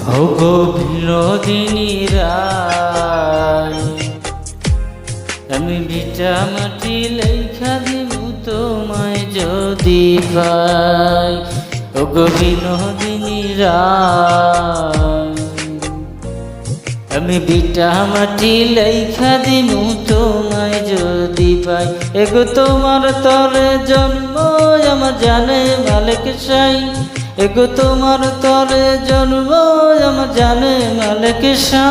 ওগো বিনোদিনী রায়, আমি ভিটা মাটি লেখা দিব তোমায় যদি পাই। ওগো বিনোদিনী রায়, আমি ভিটা মাটি লেখা দিব তোমায় যদি পাই। এগো তোমার তরে জন্ম আমার জানে মালিক সাই, এগো তোমার তরে জন্ম আমার জানে মালিক সাই।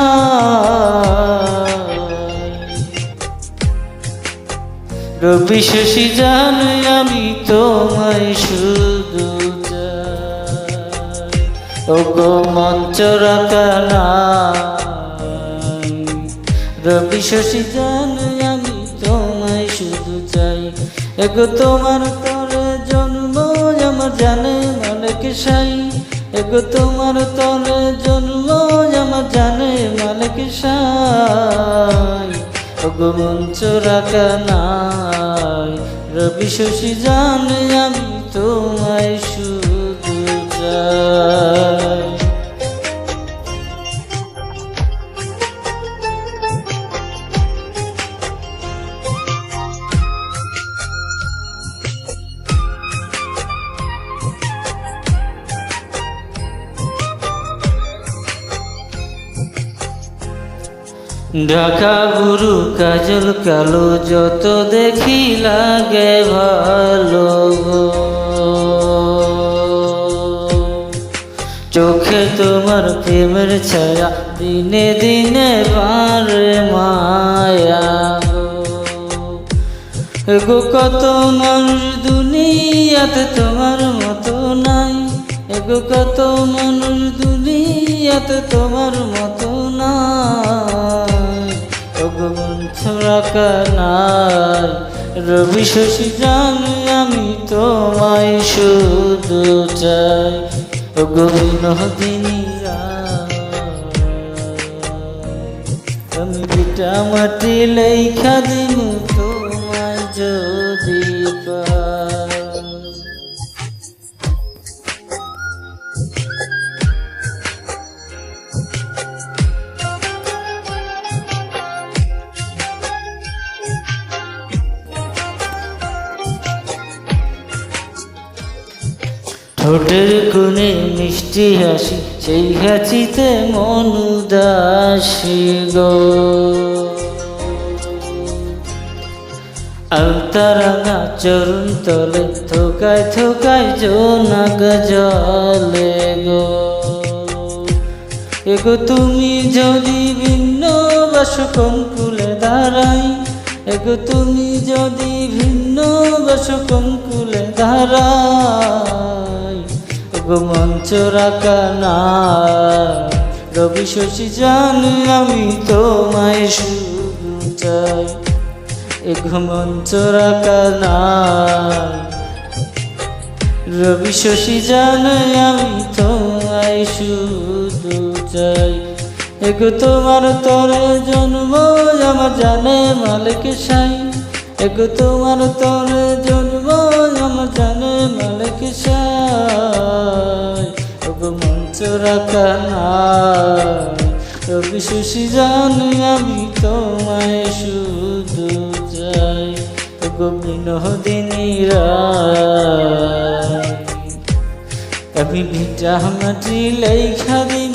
রবি শশী জানে আমি তোমায় শুধু চাই। ওগো মঞ্চ রাখানা, রবি শশী জানে আমি তোমায় শুধু চাই। এগো তোমার তরে জন্ম আমার জানে মালিক সাই, এগো তোমার তরে জন্ম আমার জানে মালিক সাই। ওগো মঞ্চ রাখানাই, রবি শশী জানে আমি তোমায় শুধু চাই। ঢাকা বুড়ো কাজল কালো যত দেখি লাগে ভালো গো, চোখে তোমার প্রেমের ছায়া দিনে দিনে বারে মায়া গো। এগো কত মানুষ দুনিয়াতে তোমার মতো নাই, এগো কত মানুষ দুনিয়াতে তোমার মতো নাই। ওগো মঞ্চ রাখানাই, রবি শশী জানে আমি তোমায় শুধু চাই। ওগো বিনোদিনী রায়, আমি ভিটা মাটি লেখা দিব তোমায় যদি পাই। ঠোঁটের কোণে মিষ্টি হাসি, সেই হাসিতে মন উদাসী গো। আলতারাঙা চরণ তলে থোকায় থোকায় জোনাক জলে গো। এগো তুমি যদি ভিন্ন বাস কোন কুলে দাঁড়াই, এগো তুমি যদি ভিন্ন বাস কোন কুলে দাঁড়াই। ওগো মঞ্চ রাখানাই, রবি শশী জানে আমি তোমায় শুধু চাই। এগো মঞ্চ রাখানাই, রবি শশী জানে আমি তোমায় শুধু চাই। এগো তোমার তরে জন্ম আমার জানে মালিক সাই, এগো তোমার তরে জন্ম আমার জানে মালিক সাই। ওগো মঞ্চ রাখানাই, রবি শশী জানে আমি তোমায় শুধু চাই। ওগো বিনোদিনী রায়, আমি ভিটা মাটি লেখা দিব